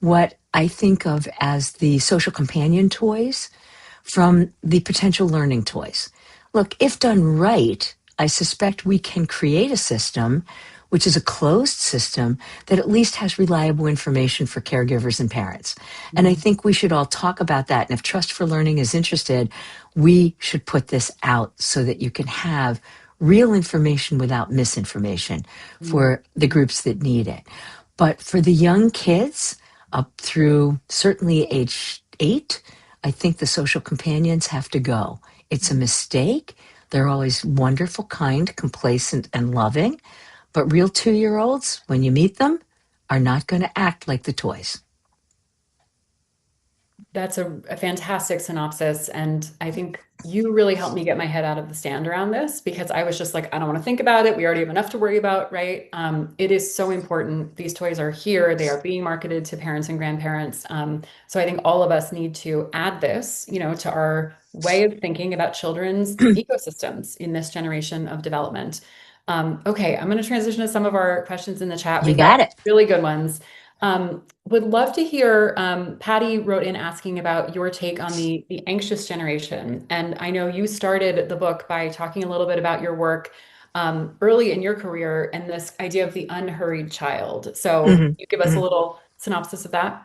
what I think of as the social companion toys from the potential learning toys. Look, if done right, I suspect we can create a system which is a closed system that at least has reliable information for caregivers and parents. And I think we should all talk about that. And if Trust for Learning is interested, we should put this out so that you can have real information without misinformation Mm. for the groups that need it. But for the young kids up through certainly age 8, I think the social companions have to go. It's a mistake. They're always wonderful, kind, complacent, and loving. But real 2-year-olds, when you meet them, are not going to act like the toys. That's a fantastic synopsis. And I think you really helped me get my head out of the sand around this because I was just like, I don't want to think about it. We already have enough to worry about, right? It is so important. These toys are here. They are being marketed to parents and grandparents. So I think all of us need to add this, to our way of thinking about children's ecosystems in this generation of development. Okay, I'm going to transition to some of our questions in the chat. You We've got got it. really good ones. Would love to hear, Patty wrote in asking about your take on the anxious generation. And I know you started the book by talking a little bit about your work early in your career and this idea of the unhurried child. So Mhm, you give us a mhm. little synopsis of that?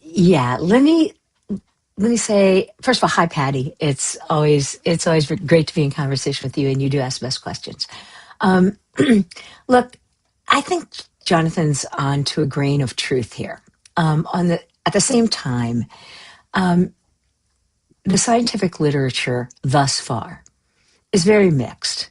Yeah, let me say first of all, hi Patty. It's always great to be in conversation with you, and you do ask the best questions. Um, Look, I think Jonathan's on to a grain of truth here. On the At the same time, um, the scientific literature thus far is very mixed.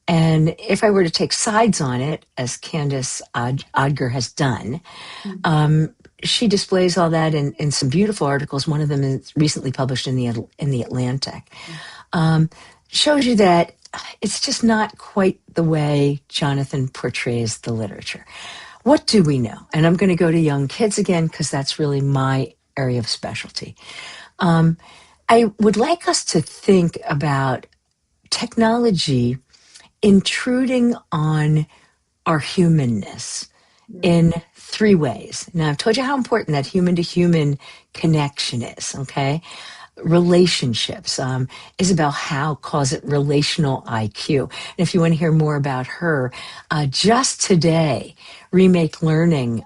And if I were to take sides on it, as Candace Odger has done, Mm. um, she displays all that in some beautiful articles. One of them is recently published in the Atlantic. Um, Shows you that it's just not quite the way Jonathan portrays the literature. What do we know? And I'm going to go to young kids again because that's really my area of specialty. Um, I would like us to think about technology intruding on our humanness Mm. in 3 ways. Now, I've told you how important that human to human connection is, okay? Relationships. Isabel Howe calls it relational IQ. And if you want to hear more about her, just today, Remake Learning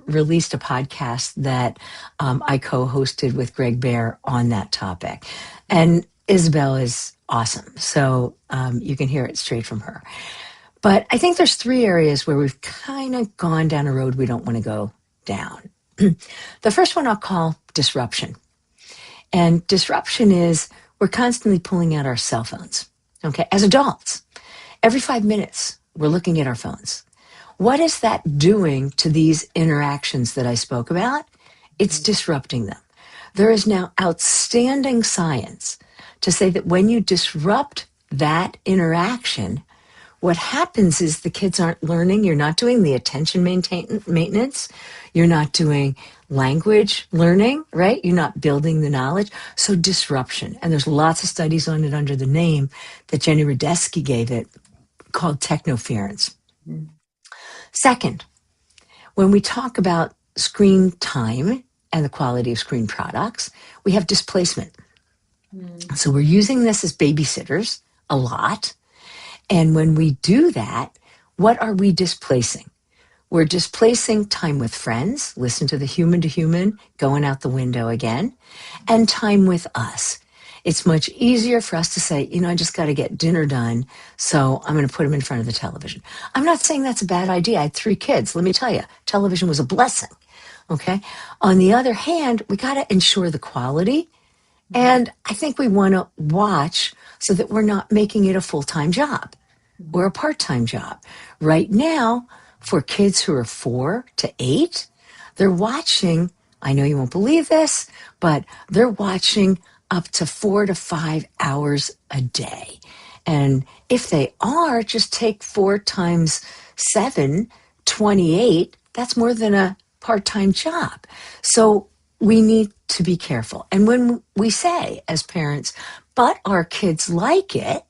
released a podcast that I co hosted with Greg Bear on that topic. And Isabel is awesome. So you can hear it straight from her. But I think there's 3 areas where we've kind of gone down a road we don't want to go down. The first one I'll call disruption. And disruption is we're constantly pulling out our cell phones. Okay, as adults, every 5 minutes, we're looking at our phones. What is that doing to these interactions that I spoke about? It's disrupting them. There is now outstanding science to say that when you disrupt that interaction, what happens is the kids aren't learning. You're not doing the attention maintenance. You're not doing language learning, right? You're not building the knowledge. So disruption. And there's lots of studies on it under the name that Jenny Radesky gave it called technoference. Mm. Second, when we talk about screen time and the quality of screen products, we have displacement. Mm. So we're using this as babysitters a lot. And when we do that, what are we displacing? We're displacing time with friends, listen to the human to human going out the window again, and time with us. It's much easier for us to say, I just got to get dinner done, so I'm going to put them in front of the television. I'm not saying that's a bad idea. I had 3 kids. Let me tell you, television was a blessing. Okay. On the other hand, we got to ensure the quality. And I think we want to watch so that we're not making it a full time job or a part time job. Right now, for kids who are 4 to 8, they're watching, I know you won't believe this, but they're watching up to 4 to 5 hours a day. And if they are, just take 4 times 7, 28. That's more than a part time job. So we need to be careful. And when we say as parents, but our kids like it,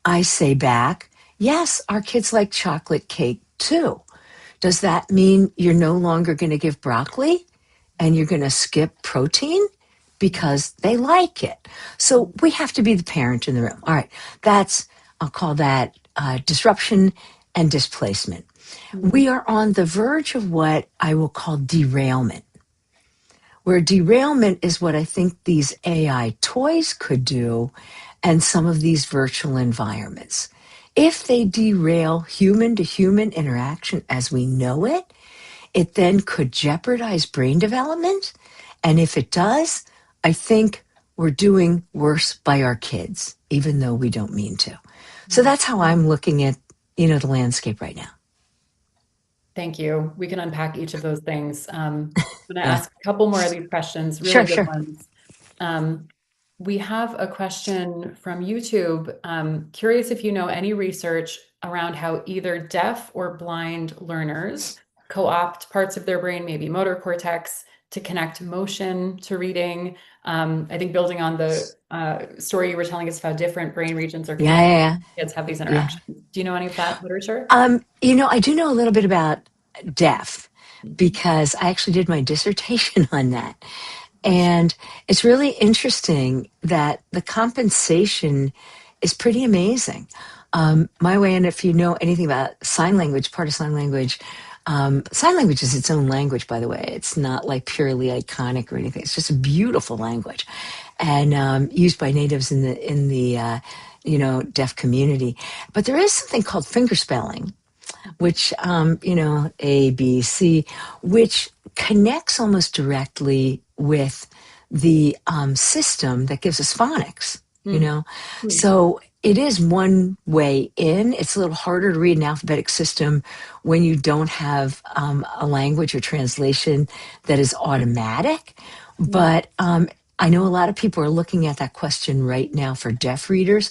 I say back, yes, our kids like chocolate cake too. Does that mean you're no longer going to give broccoli and you're going to skip protein because they like it? So we have to be the parent in the room. All right, I'll call that disruption and displacement. Mm, We are on the verge of what I will call derailment, where derailment is what I think these AI toys could do and some of these virtual environments. If they derail human to human interaction as we know it, it then could jeopardize brain development. And if it does, I think we're doing worse by our kids, even though we don't mean to. So mm. that's how I'm looking at, the landscape right now. Thank you. We can unpack each of those things. I'm going to Yeah. ask a couple more of these questions, really Sure, good sure. ones. Um, we have a question from YouTube. Curious if you know any research around how either deaf or blind learners co-opt parts of their brain, maybe motor cortex, to connect motion to reading. I think building on the story you were telling us of how different brain regions are Yeah, connected, yeah, kids have these yeah. interactions. Do you know any of that literature? I do know a little bit about deaf Mhm. because I actually did my dissertation on that. And it's really interesting that the compensation is pretty amazing. My way, and if you know anything about sign language, part of sign language is its own language, by the way. It's not like purely iconic or anything. It's just a beautiful language, and used by natives in the deaf community. But there is something called fingerspelling, which, A, B, C, which connects almost directly with the system that gives us phonics, you Mm. know? Mm. So it is one way in. It's a little harder to read an alphabetic system when you don't have a language or translation that is automatic. Yeah. But I know a lot of people are looking at that question right now for deaf readers.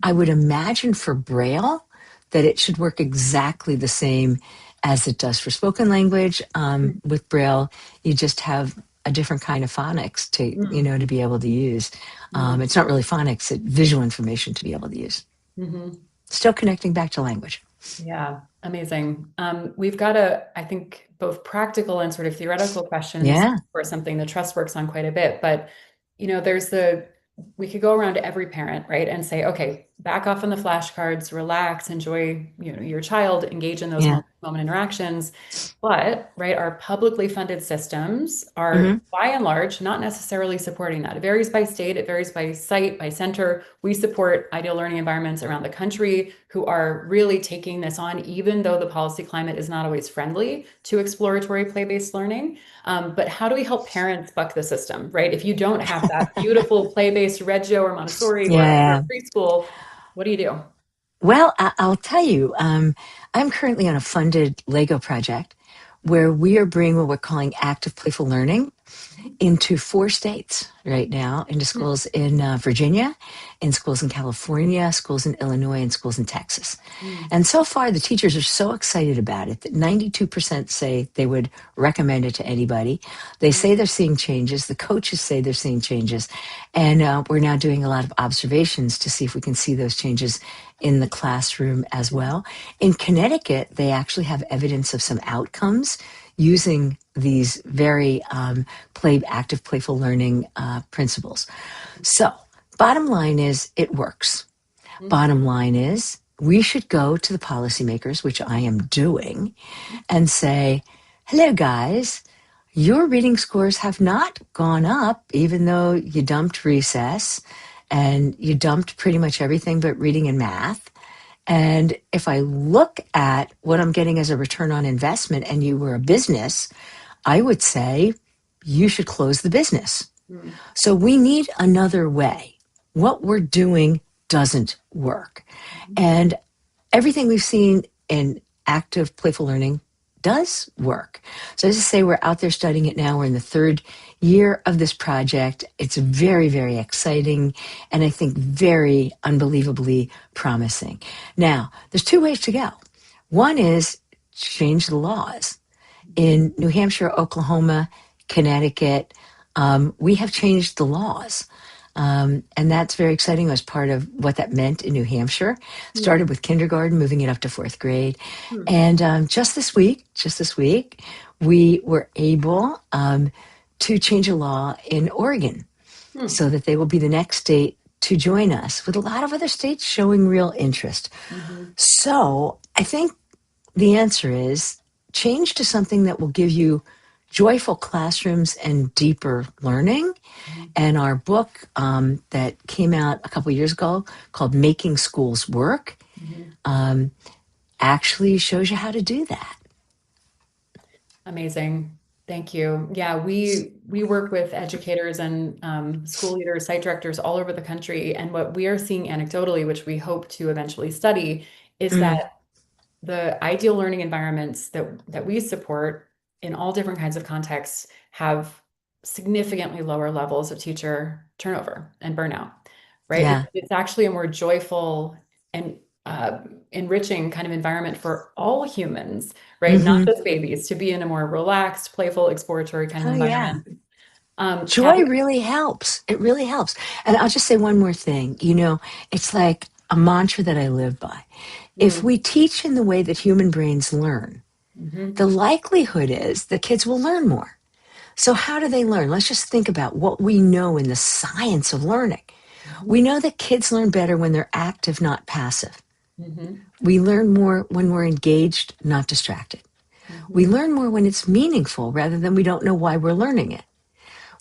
I would imagine for Braille that it should work exactly the same as it does for spoken language. Mm. With Braille, you just have a different kind of phonics Mm. to be able to use. Mm. It's not really phonics; it's visual information to be able to use. Mhm. Still connecting back to language. Yeah, amazing. We've got I think, both practical and sort of theoretical questions Yeah, for something the trust works on quite a bit. But, we could go around to every parent, right, and say, okay, back off on the flashcards, relax, enjoy, your child, engage in those yeah. moment interactions. But, right, our publicly funded systems are Hmm. by and large not necessarily supporting that. It varies by state, it varies by site, by center. We support ideal learning environments around the country who are really taking this on, even though the policy climate is not always friendly to exploratory play-based learning. But how do we help parents buck the system, right? If you don't have that beautiful play-based Reggio or Montessori or Yeah. preschool, what do you do? Well, I'll tell you, I'm currently on a funded Lego project where we are bringing what we're calling active playful learning into 4 states right now, into schools in Virginia, in schools in California, schools in Illinois, and schools in Texas. Mm. And so far, the teachers are so excited about it that 92% say they would recommend it to anybody. They say they're seeing changes. The coaches say they're seeing changes. And we're now doing a lot of observations to see if we can see those changes in the classroom as well. In Connecticut, they actually have evidence of some outcomes using these very active, playful learning principles. So, bottom line is it works. Bottom line is we should go to the policymakers, which I am doing, and say, hello, guys. Your reading scores have not gone up, even though you dumped recess and you dumped pretty much everything but reading and math. And if I look at what I'm getting as a return on investment and you were a business, I would say you should close the business. Mm. So we need another way. What we're doing doesn't work. And everything we've seen in active playful learning does work. So as I say, we're out there studying it now. We're in the third year of this project. It's very, very exciting and I think very unbelievably promising. Now, there's 2 ways to go. One is change the laws in New Hampshire, Oklahoma, Connecticut. we have changed the laws. And that's very exciting as part of what that meant in New Hampshire. Hmm. Started with kindergarten, moving it up to fourth grade. Hmm. And just this week, we were able to change a law in Oregon Hmm. so that they will be the next state to join us, with a lot of other states showing real interest. Mhm. So I think the answer is change to something that will give you joyful classrooms and deeper learning. Mhm. And our book that came out a couple years ago called Making Schools Work Mhm. um, actually shows you how to do that. Amazing. Thank you. Yeah, we work with educators and school leaders, site directors all over the country, and what we are seeing anecdotally, which we hope to eventually study, is Mm, that the ideal learning environments that we support in all different kinds of contexts have significantly lower levels of teacher turnover and burnout, right? yeah. It's actually a more joyful and uh, enriching kind of environment for all humans, right? Not Hmm. just babies, to be in a more relaxed, playful, exploratory kind of Oh, yeah. environment. Joy Kathy. really helps. It really helps. And I'll just say one more thing. You know, it's like a mantra that I live by. If Mm, we teach in the way that human brains learn, mhm, the likelihood is that kids will learn more. So, how do they learn? Let's just think about what we know in the science of learning. mhm, We know that kids learn better when they're active, not passive. mhm, We learn more when we're engaged, not distracted. We mhm. learn more when it's meaningful rather than we don't know why we're learning it.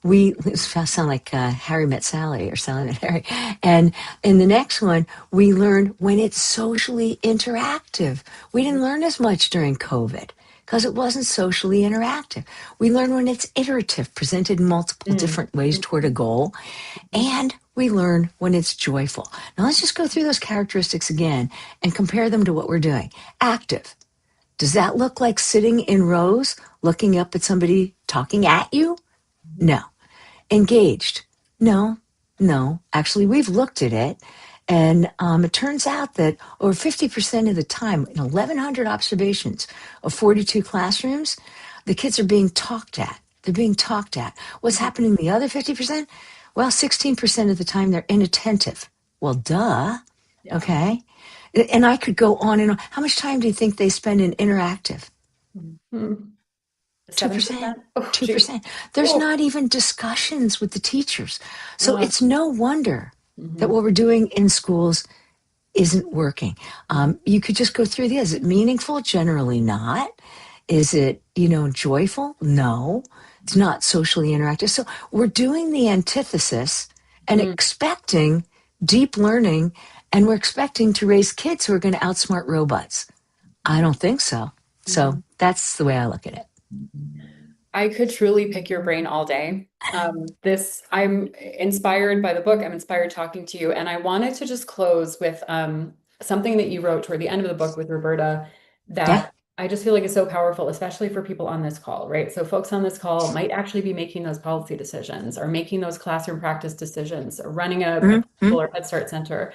We sound like Harry Met Sally or Sally Met Harry. And in the next one, we learn when it's socially interactive. We didn't learn as much during COVID because it wasn't socially interactive. We learn when it's iterative, presented in multiple Mm, different ways toward a mhm, goal. mhm, And we learn when it's joyful. Now let's just go through those characteristics again and compare them to what we're doing. Active. Does that look like sitting in rows, looking up at somebody talking at you? mhm. No. Engaged? No, no. Actually, we've looked at it, and it turns out that over 50% of the time, in 1,100 observations of 42 classrooms, the kids are being talked at. They're being talked at. What's Mhm. happening the other 50%? Well, 16% of the time they're inattentive. Well, duh. Yeah. Okay. And I could go on and on. How much time do you think they spend in interactive? Mhm. 2%, 7%? Oh, geez. 2%. There's Oh. not even discussions with the teachers. So Uh, it's no wonder that mhm, what we're doing in schools isn't working. mhm, You could just go through the, is it meaningful? Generally not. Is it, joyful? No. It's not socially interactive. So we're doing the antithesis and mhm, expecting deep learning, and we're expecting to raise kids who are going to outsmart robots. I don't think so. So mhm. that's the way I look at it. I could truly pick your brain all day. I'm inspired by the book. I'm inspired talking to you. And I wanted to just close with something that you wrote toward the end of the book with Roberta Yeah. that I just feel like is so powerful, especially for people on this call, right? So folks on this call might actually be making those policy decisions or making those classroom practice decisions or running a Mhm. preschool or Head Start center.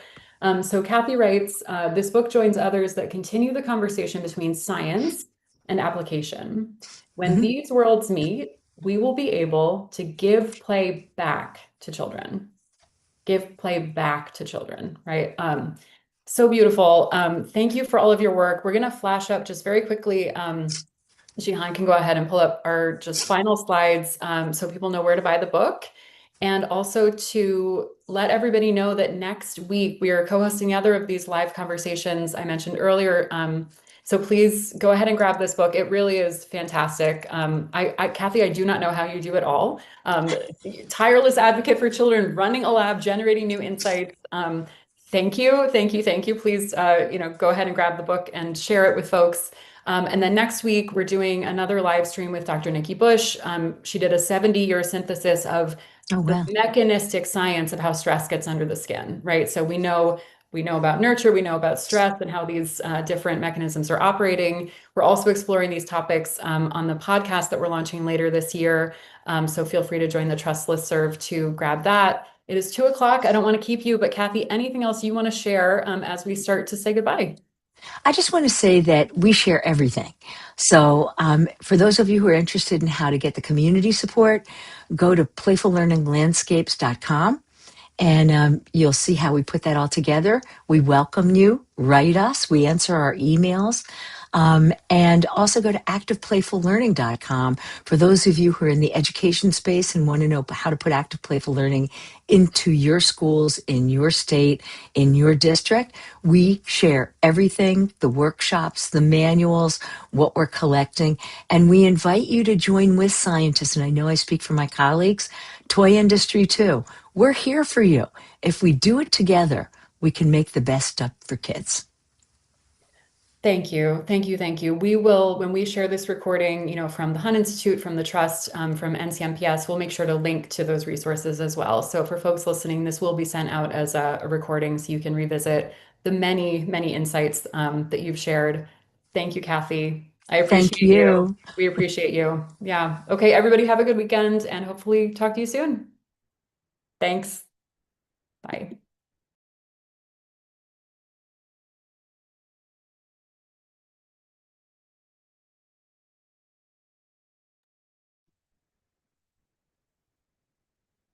So Kathy writes, this book joins others that continue the conversation between science and application. When Mhm. these worlds meet, we will be able to give play back to children. Give play back to children, right? So beautiful. Thank you for all of your work. We're going to flash up just very quickly. Jihan can go ahead and pull up our just final slides so people know where to buy the book. And also to let everybody know that next week we are co-hosting the other of these live conversations I mentioned earlier. So please go ahead and grab this book. It really is fantastic. Kathy, I do not know how you do it all. Tireless advocate for children, running a lab, generating new insights. Thank you, thank you, thank you. Please, go ahead and grab the book and share it with folks. And then next week, we're doing another live stream with Dr. Nikki Bush. She did a 70-year synthesis of Oh, the wow. mechanistic science of how stress gets under the skin, right? So we know about nurture, we know about stress and how these different mechanisms are operating. We're also exploring these topics on the podcast that we're launching later this year. So feel free to join the Trust listserv to grab that. It is 2 o'clock. I don't want to keep you, but Kathy, anything else you want to share as we start to say goodbye? I just want to say that we share everything. So, for those of you who are interested in how to get the community support, go to playfullearninglandscapes.com and you'll see how we put that all together. We welcome you. Write us. We answer our emails. And also go to activeplayfullearning.com for those of you who are in the education space and want to know how to put active playful learning into your schools, in your state, in your district. We share everything, the workshops, the manuals, what we're collecting, and we invite you to join with scientists. And I know I speak for my colleagues, toy industry too. We're here for you. If we do it together, we can make the best stuff for kids. Thank you. Thank you. Thank you. We will, when we share this recording, from the Hunt Institute, from the Trust, from NCMPS, we'll make sure to link to those resources as well. So for folks listening, this will be sent out as a recording so you can revisit the many, many insights that you've shared. Thank you, Kathy. I Thank appreciate you. you. We appreciate you. Yeah. Okay, everybody have a good weekend and hopefully talk to you soon. Thanks. Bye.